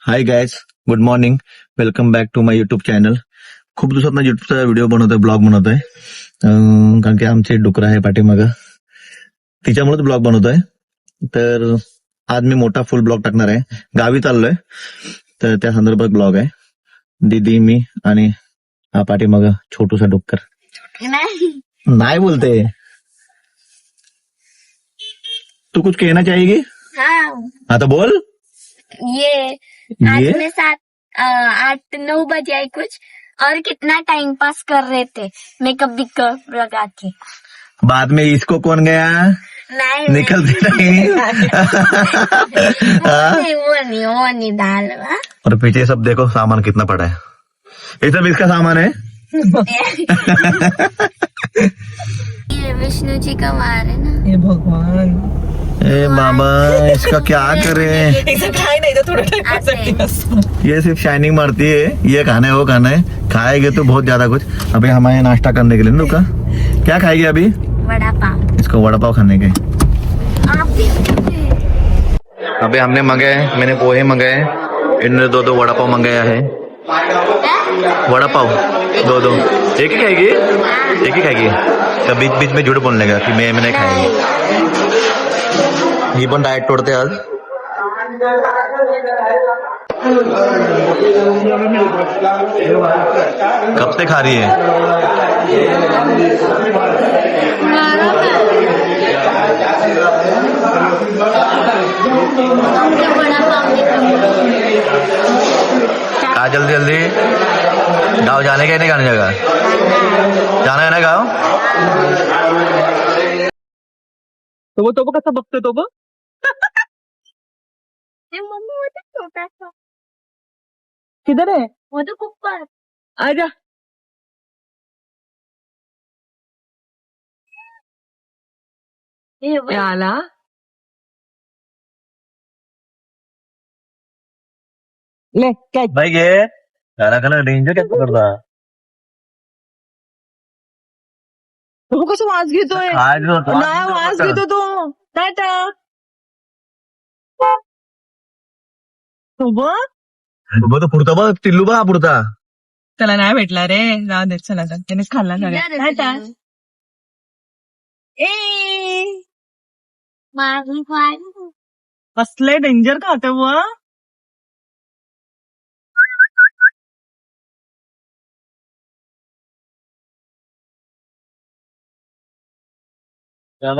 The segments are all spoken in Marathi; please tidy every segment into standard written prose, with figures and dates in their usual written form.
High guys, good morning. Welcome back to my YouTube channel. खूप दिवसात युट्यूबचा व्हिडिओ बनवतोय, ब्लॉग बनवतोय. कारण की आमचे डुकरं आहे पाठीमागं, तिच्यामुळेच ब्लॉग बनवतोय. तर आज मी मोठा फुल ब्लॉग टाकणार आहे. गावी चाललोय, तर त्या संदर्भात ब्लॉग आहे. दीदी, मी आणि हा पाठीमागं छोटूसा डुक्कर. नाही बोलते. तू कुछ कहना चाहेगी? हाँ, आता बोल. ये आज ये मैं 8-9 बजे आई कुछ और कितना टाइम पास कर रहे थे मेकअप लगा के। बाद में इसको कौन गया नहीं निकलते नहीं. वो नहीं डाल और पीछे सब देखो सामान कितना पड़ा है. ये सब इसका सामान है. ये विष्णु जी का वार है ना। हे भगवान, ए बाबा, इसका क्या करे. इथं काय नाही तर थोडं टाइमसाठी असतं. ये सिर्फ शाइनिंग मारती है. ये खाना है, वो खाना है. खाएंगे तो बहुत ज्यादा कुछ. अभी हमारे नाश्ता करने के लिए ना, क्या खाएगी अभी? वड़ा पाव। इसको वड़ा पाव खाने के. आप भी अभी हमने मंगाए, मैंने पोहे मंगाए, इन्होंने दो वड़ा पाव मंगाया है. वड़ा पाव दो एक ही खाएगी. एक ही खाएगी. तो बीच बीच में झूठ बोलने का कि मैं नहीं खाएगी. ही पण डाएट तोड़ते आज. कब से खा रही है? कहा जल्दी जल्दी गाँव जाने का नहीं, जाने जगह जाना है ना गाँव. तो कसा बघतोय तो बघ. मम्मी वो तो छोटा सा, किधर है? वो तो कुकर। आजा. ये वो- आला. ले काय भाई ये खाना खाना डेंजर क्या करता. तो कसं वास घेतोय. नाही वास घेतो तो. टाटा. तो बघ, तो पुरता बघ, टिल्लू बघ पुरता. त्याला नाही भेटला रे. जाऊ दे, चला आता. त्याने खाल्ला सगळ्या. टाटा. ए मागून खाय. कसले डेंजर खाते व. त्याला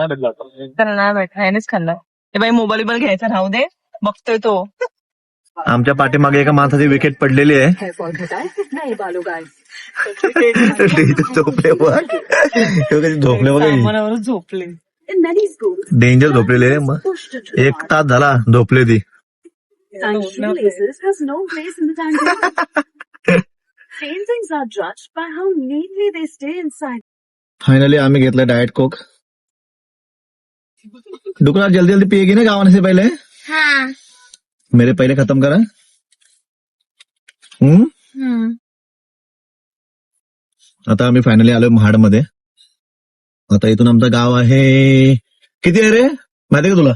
नाही भेटला, यानेच खाल्ला. ए बाई, मोबाईल घ्यायचा राहू दे. बघतोय तो. आमच्या पाठीमागे एका माणसाची विकेट पडलेली आहे. झोपले बघ, झोपले बघ, सामानावरच झोपले. डेंजर झोपलेले आहे. मग 1 तास झाला झोपले ती. Shoelaces has no place in the tangle. Paintings are judged by how neatly they stay inside. Finally आम्ही घेतला डाएट कोक. डुकरा जल्दी जल्दी पिएगी ना गाँव आने से पहले. हाँ। मेरे पहले खत्म करा. आता आम्ही फायनली आलोय महाडमध्ये. आता इथून आमचं गाव आहे. किती आहे रे, माहिती का तुला?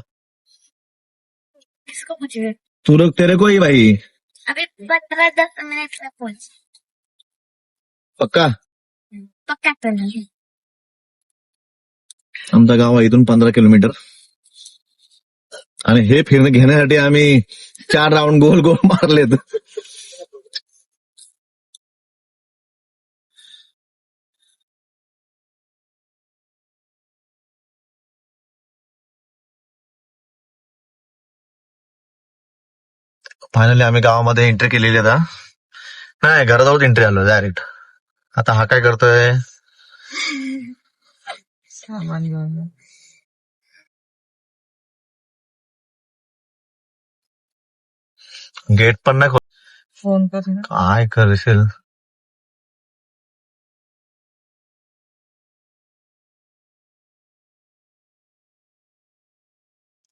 इसको मुझे तू लोग तेरे को ही भाई. अभी 15-10 मिनट में पहुंच। पक्का. पक्का तो नहीं। आमचं गाव आहे इथून 15 किलोमीटर. आणि हे फिरणं घेण्यासाठी आम्ही 4 राऊंड गोल गोल मारलेत. फायनली आम्ही गावामध्ये एंट्री केलेली. आता नाही, घराजवळ एंट्री आलो डायरेक्ट. आता हा काय करतोय? सामान घेऊन. गेट पण नाही खोल. फोन कर ना. काय करशील.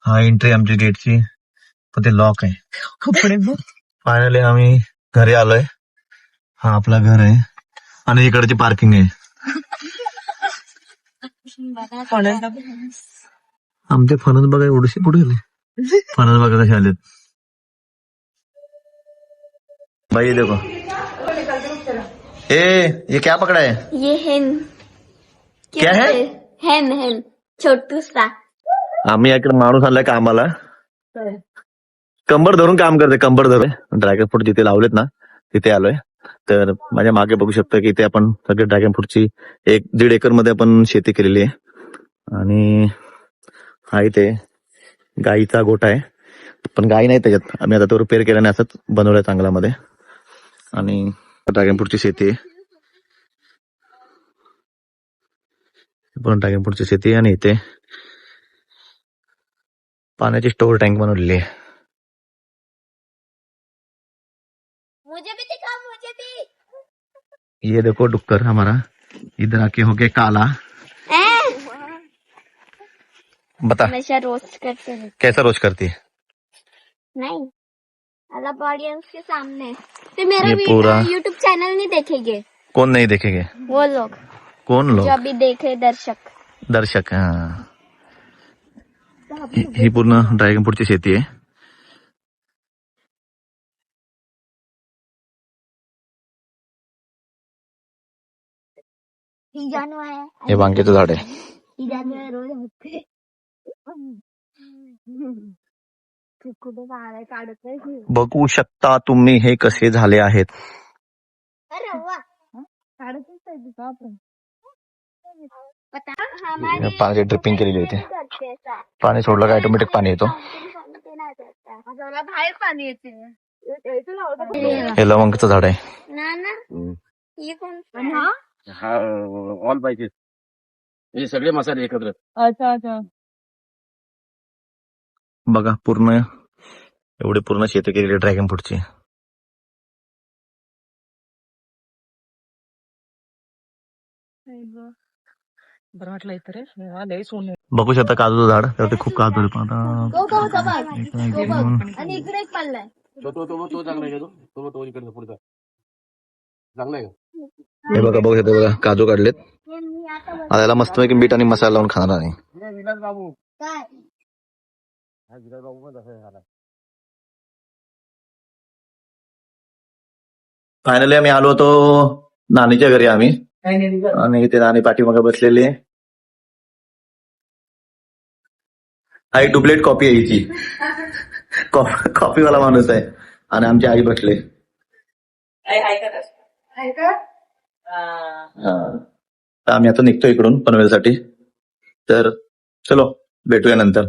हा एंट्री आमची गेटची, पण ते लॉक आहे. कपडे बघ. फायनली आम्ही घरी आलोय. हा आपला घर आहे आणि इकडची पार्किंग आहे. कोणाला आमचे फणस बघा एवढेसे कुठे गेले. फणस बघा कसे आलेत. भाई ये देखो, ये क्या पकड़ा है? ये हेन क्या है? हेन हेन छोटू सा. आम्ही याकडे माणूस आणलाय कामाला, कंबर धरून काम करते, कंबर धरून. ड्रॅगन फ्रूट जिथे लावलेत ना तिथे आलोय. तर माझ्या मागे बघू शकता की इथे आपण सगळे ड्रॅगन फ्रूटची 1-1.5 एकर मध्ये आपण शेती केलेली आहे. आणि हा इथे गाईचा गोठा आहे, पण गाई नाही त्याच्यात. आम्ही आता तो रिपेअर केल्याने असंच बनवलंय चांगल्यामध्ये. आणि ड्रॅगन फ्रूटची शेती आहे, पण ड्रॅगन फ्रूटची शेती आहे. आणि इथे पाण्याची स्टोर टँक बनवलेली आहे. मुझे भी दिखा, मुझे भी. ये देखो डुक्कर हमारा इधर आके हो गया काला. बता हमेशा रोस्ट करते हैं. कैसा रोज करती है? नहीं, अलब ऑडियंस के सामने. तो मेरा ये पूरा यूट्यूब चैनल नहीं देखेंगे कौन नहीं देखेंगे? वो लोग कौन जो लोग? अभी देख रहे दर्शक. दर्शक. हा, ही पूर्ण ड्रॅगन फ्रूटची शेती आहे. ही जानू आहे. हे वांग्याचं झाड आहे. ही जानू आहे रोज होते. कुठे झाड काढत नाही. बघू शकता तुम्ही हे कसे झाले आहेत. अरे वा, काढतच आहे आपण. हमारे पाण्याची ड्रिपिंग केलेली होती. करते ऐसा. पाणी सोडलं का ऑटोमॅटिक पाणी येतो. बाहेर पाणी येते. हे लवंगचं झाड आहे. ना ना, हे कोण? हा ऑल पाहिजे, हे सगळे मसाले एकत्र. अच्छा अच्छा. बघा पूर्ण एवढी पूर्ण शेती केलेली ड्रॅगन फ्रूटची. बरं वाटलं इथं रे, लय सोने. बघू शकता काजूचं झाड, त्यावरती खूप काजू आहे. पण आता आणि इकडे एक पडलाय. तो चांगला आहे का? तो इकडे पुढचा चांगला आहे का? हे बघा, बघू शकता बघा, काजू काढलेत. आता याला मस्तपैकी मीठ आणि मसाला लावून खाणार आहे. विलास बाबू, काय? हा विलास बाबू पण तसं झाला. फायनली आम्ही आलो होतो नानीच्या घरी आम्ही. आणि इथे नानी पाठीमागे बसलेली आहे. हा एक डुप्लेट कॉपी आहे हिची. कॉपीवाला माणूस आहे. आणि आमची आई बसले. हा. तर आम्ही आता निघतो इकडून पनवेलसाठी. तर चलो भेटूया नंतर.